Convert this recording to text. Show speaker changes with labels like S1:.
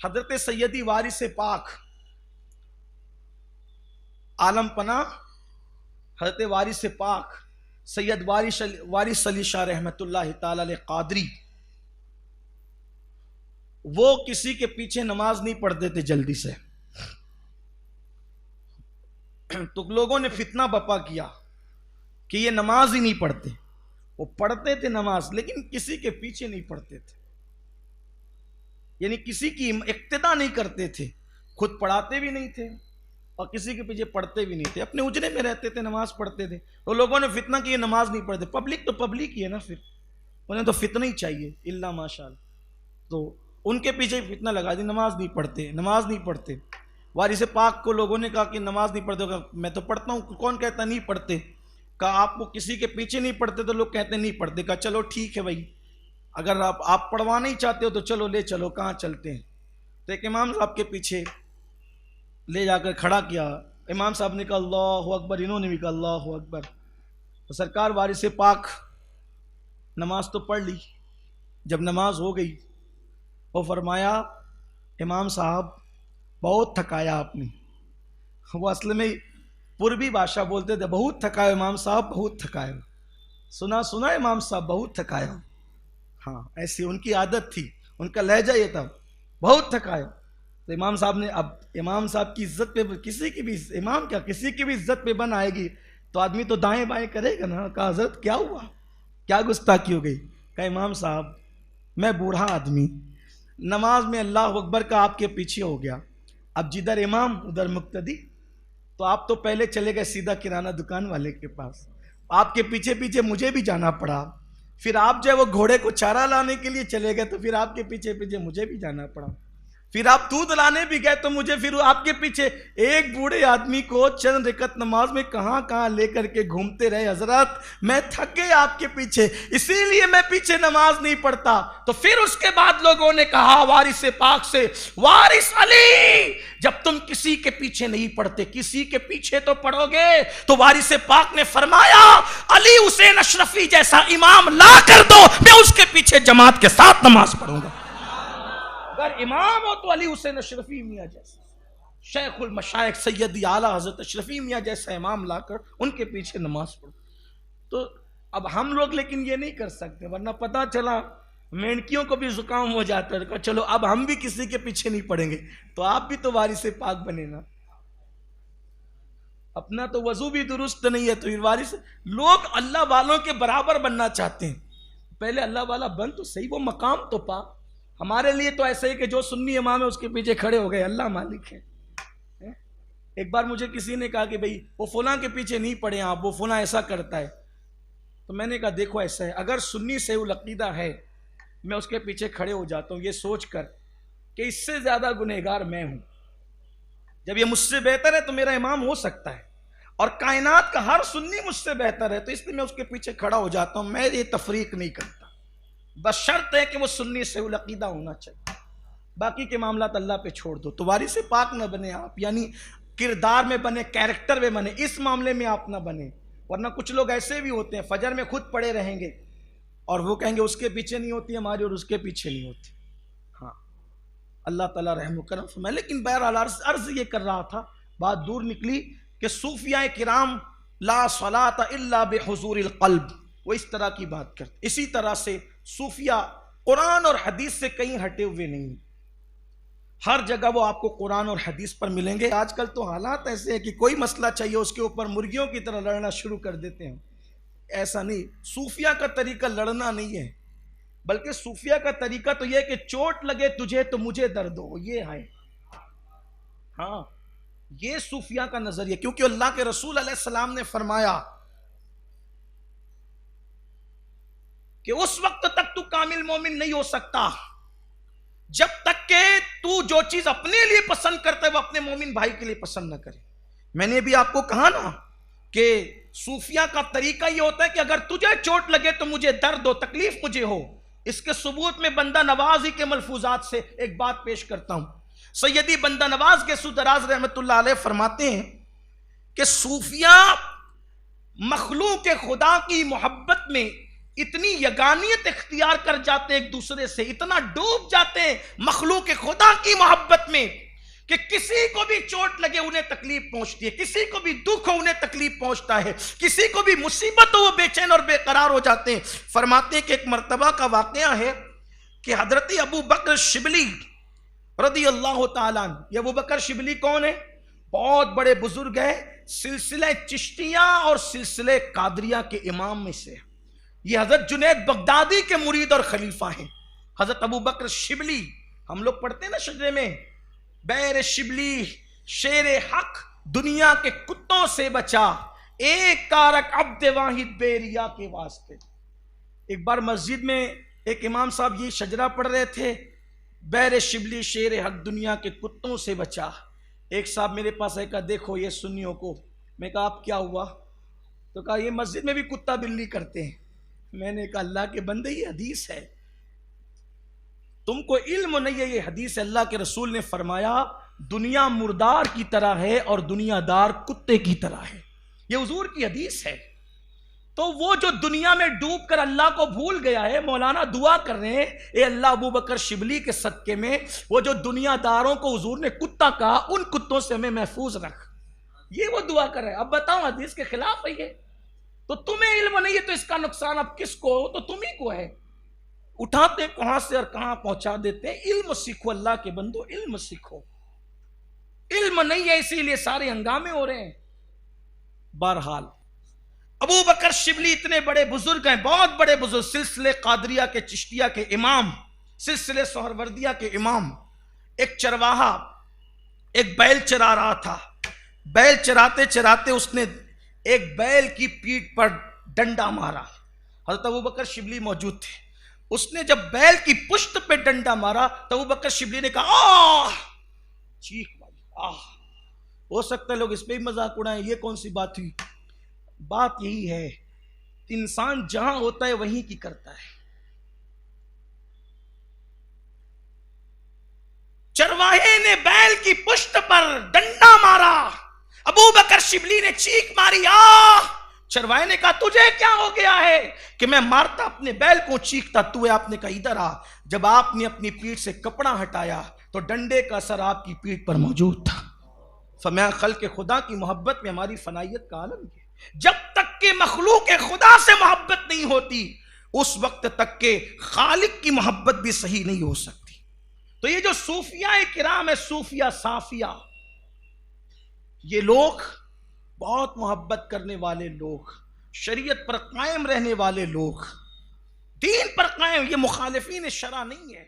S1: हजरत सैयदी वारिस पाक आलम पना हजरत वारिस पाक सैयद वारिस अली शाह रहमतुल्लाह ताला अलैह कादरी, वो किसी के पीछे नमाज नहीं पढ़ते थे जल्दी से। तो लोगों ने फितना बपा किया कि ये नमाज ही नहीं पढ़ते। वो पढ़ते थे नमाज लेकिन किसी के पीछे नहीं पढ़ते थे, यानी किसी की इक्तिदा नहीं करते थे, खुद पढ़ाते भी नहीं थे और किसी के पीछे पढ़ते भी नहीं थे, अपने उजरे में रहते थे, नमाज पढ़ते थे। तो लोगों ने फितना किया नमाज नहीं पढ़ते। पब्लिक तो पब्लिक ही है ना, फिर उन्हें तो फितना ही चाहिए इल्ला माशाअल्लाह। तो उनके पीछे फितना लगा दी, नमाज नहीं पढ़ते, नमाज नहीं पढ़ते। वारिस पाक को लोगों ने कहा कि नमाज नहीं पढ़ते, मैं तो पढ़ता हूँ। कौन कहता नहीं पढ़ते? कहा आपको किसी के पीछे नहीं पढ़ते तो लोग कहते नहीं पढ़ते। कहा चलो ठीक है भाई, अगर आप पढ़वाना ही चाहते हो तो चलो ले चलो, कहाँ चलते हैं। तो एक इमाम साहब के पीछे ले जाकर खड़ा किया। इमाम साहब ने कहा अल्लाहु अकबर, इन्होंने भी कहा अल्लाहु अकबर। तो सरकार वारिस पाक नमाज तो पढ़ ली। जब नमाज हो गई वो फरमाया इमाम साहब बहुत थकाया आपने। वो असल में पूर्वी भाषा बोलते थे, बहुत थकाया इमाम साहब, बहुत थकाया। सुना सुना इमाम साहब बहुत थकाया। हाँ, ऐसी उनकी आदत थी, उनका लहजा ये था, बहुत थकाया। तो इमाम साहब ने, अब इमाम साहब की इज्जत पे किसी की भी, इमाम क्या किसी की भी इज्जत पे बन आएगी तो आदमी तो दाएं बाएं करेगा ना। कहा हजरत क्या हुआ, क्या गुस्ताखी हो गई? कहा इमाम साहब मैं बूढ़ा आदमी, नमाज में अल्लाह अकबर का आपके पीछे हो गया, अब जिधर इमाम उधर मुक्तदी। तो आप तो पहले चले गए सीधा किराना दुकान वाले के पास, आपके पीछे पीछे मुझे भी जाना पड़ा। फिर आप जो है वो घोड़े को चारा लाने के लिए चले गए तो फिर आपके पीछे पीछे मुझे भी जाना पड़ा। फिर आप दूध लाने भी गए तो मुझे फिर आपके पीछे, एक बूढ़े आदमी को चंद रिकत नमाज में कहां कहां लेकर के घूमते रहे हजरत, मैं थक गए आपके पीछे, इसीलिए मैं पीछे नमाज नहीं पढ़ता। तो फिर उसके बाद लोगों ने कहा वारिस पाक से, वारिस अली जब तुम किसी के पीछे नहीं पढ़ते किसी के पीछे तो पढ़ोगे। तो वारिस पाक ने फरमाया अली हुसैन अशरफी जैसा इमाम ला कर दो, मैं उसके पीछे जमात के साथ नमाज पढ़ूंगा। अगर इमाम हो तो अली हुसैन अशरफी मियाँ जैसा, शेखुल मशाइख सैयदी आला हजरत अशरफी मियाँ जैसा इमाम लाकर उनके पीछे नमाज पढ़ो। तो अब हम लोग लेकिन ये नहीं कर सकते, वरना पता चला मेंढकियों को भी जुकाम हो जाता है। चलो अब हम भी किसी के पीछे नहीं पड़ेंगे, तो आप भी तो वारिस पाक बने ना। अपना तो वजू भी दुरुस्त नहीं है तो फिर वारिस। लोग अल्लाह वालों के बराबर बनना चाहते हैं, पहले अल्लाह वाला बन तो सही, वो मकाम तो पा। हमारे लिए तो ऐसे ही कि जो सुन्नी इमाम है उसके पीछे खड़े हो गए, अल्लाह मालिक है। एक बार मुझे किसी ने कहा कि भाई वो फुला के पीछे नहीं पड़े आप, वो फुला ऐसा करता है। तो मैंने कहा देखो ऐसा है, अगर सुन्नी से अकीदा है मैं उसके पीछे खड़े हो जाता हूँ ये सोचकर कि इससे ज्यादा गुनहगार मैं हूं। जब ये मुझसे बेहतर है तो मेरा इमाम हो सकता है, और कायनात का हर सुन्नी मुझसे बेहतर है, तो इसलिए मैं उसके पीछे खड़ा हो जाता हूं। मैं ये तफरीक नहीं करता, बस शर्त है कि वो सुन्नी से अकीदा होना चाहिए, बाकी के मामला अल्लाह पे छोड़ दो। तो वारिस पाक न बने आप, यानी किरदार में बने, कैरेक्टर में बने, इस मामले में आप ना बने। वरना कुछ लोग ऐसे भी होते हैं फजर में खुद पड़े रहेंगे और वो कहेंगे उसके पीछे नहीं होती हमारी और उसके पीछे नहीं होती। हाँ, अल्लाह ताला रहम करम फरमाए। लेकिन बहरहाल अर्ज ये कर रहा था, बात दूर निकली कि सूफिया किराम ला सलात इल्ला बिहुजूरिल क़ल्ब, वो इस तरह की बात करते। इसी तरह से सूफिया कुरान और हदीस से कहीं हटे हुए नहीं, हर जगह वो आपको कुरान और हदीस पर मिलेंगे। आजकल तो हालात ऐसे हैं कि कोई मसला चाहिए उसके ऊपर मुर्गियों की तरह लड़ना शुरू कर देते हैं। ऐसा नहीं, सूफिया का तरीका लड़ना नहीं है, बल्कि सूफिया का तरीका तो यह कि चोट लगे तुझे तो मुझे दर्द हो, ये है। हाँ, ये सूफिया का नजरिया, क्योंकि अल्लाह के रसूल अलैहिस्सलाम ने फरमाया कि उस वक्त तक तू कामिल मोमिन नहीं हो सकता जब तक के तू जो चीज अपने लिए पसंद करता है वो अपने मोमिन भाई के लिए पसंद ना करे। मैंने भी आपको कहा ना कि सूफिया का तरीका ये होता है कि अगर तुझे चोट लगे तो मुझे दर्द हो, तकलीफ मुझे हो। इसके सबूत में बंदा नवाजी के मलफूजात से एक बात पेश करता हूं। सैयदी बंदा नवाज के सुदराज रहमतुल्लाह अलैह फरमाते हैं कि सूफिया मखलूक खुदा की मोहब्बत में इतनी यगानियत इख्तियार कर जाते एक दूसरे से, इतना डूब जाते मखलूक खुदा की मोहब्बत में कि किसी को भी चोट लगे उन्हें तकलीफ पहुंचती है, किसी को भी दुख हो उन्हें तकलीफ पहुंचता है, किसी को भी मुसीबत हो वो बेचैन और बेकरार हो जाते हैं। फरमाते हैं कि एक मर्तबा का वाकया है कि हजरत अबू बकर शिबली रदी अल्लाह ताला अन्हु, ये अबू बकर शिबली कौन है? बहुत बड़े बुजुर्ग हैं, सिलसिले चिश्तिया और सिलसिले कादरिया के इमाम में से। ये हजरत जुनैद बगदादी के मुरीद और खलीफा हैं। हजरत अबू बकर शिबली, हम लोग पढ़ते हैं ना शजरे में, बैर शिबली शेर हक दुनिया के कुत्तों से बचा, एक कारक अब्द वाहिद बेरिया के वास्ते। एक बार मस्जिद में एक इमाम साहब ये शजरा पढ़ रहे थे, बैर शिबली शेर हक दुनिया के कुत्तों से बचा। एक साहब मेरे पास आए, कहा देखो ये सुन्नियों को। मैं कहा आप क्या हुआ? तो कहा ये मस्जिद में भी कुत्ता बिल्ली करते हैं। मैंने कहा अल्लाह के बंदे ये हदीस है, तुमको इल्म नहीं है। ये हदीस अल्लाह के रसूल ने फरमाया दुनिया मुर्दार की तरह है और दुनियादार कुत्ते की तरह है। ये हुजूर की हदीस है। तो वो जो दुनिया में डूब कर अल्लाह को भूल गया है, मौलाना दुआ कर रहे हैं ए अल्लाह अबू बकर शिबली के सदके में वो जो दुनियादारों को हुजूर ने कुत्ता कहा, उन कुत्तों से हमें महफूज रख। ये वो दुआ कर रहे हैं। अब बताओ हदीस के खिलाफ है ये, तो तुम्हें इल्म नहीं है तो इसका नुकसान अब किसको? तो तुम्ही को है। उठाते कहां से और कहां पहुंचा देते हैं। इल्म सीखो अल्लाह के बंदो, इल्म सीखो। इल्म नहीं है इसीलिए सारे हंगामे हो रहे हैं। बहरहाल अबू बकर शिबली इतने बड़े बुजुर्ग हैं, बहुत बड़े बुजुर्ग, सिलसिले कादरिया के चिश्तिया के इमाम, सिलसिले सोहरवर्दिया के इमाम। एक चरवाहा एक बैल चरा रहा था। बैल चराते चराते उसने एक बैल की पीठ पर डंडा मारा। हज़रत अबू बकर शिबली मौजूद थे। उसने जब बैल की पुश्त पे डंडा मारा तो अबू बकर शिबली ने कहा आह, चीख मारी, आह। हो सकता है लोग इस पे भी मजाक उड़ाएं, ये कौन सी बात हुई? बात यही है, इंसान जहां होता है वहीं की करता है। चरवाहे ने बैल की पुश्त पर डंडा मारा, अबू बकर शिबली ने चीख मारी, आह। चरवाहे ने कहा तुझे क्या हो गया है कि मैं मारता अपने बैल को, चीखता तू है? आपने कहा इधर आ। जब आपने अपनी पीठ से कपड़ा हटाया तो डंडे का असर आपकी पीठ पर मौजूद था। फरमाया खल के खुदा की मोहब्बत में हमारी फनाइयत का आलम है। जब तक के मखलूक खुदा से मोहब्बत नहीं होती उस वक्त तक के खालिक की मोहब्बत भी सही नहीं हो सकती। तो ये जो सूफिया किराम है, सूफिया साफिया, ये लोग बहुत मोहब्बत करने वाले लोग, शरीयत पर कायम रहने वाले लोग, दीन पर कायम, ये मुखालिफीन शरा नहीं है।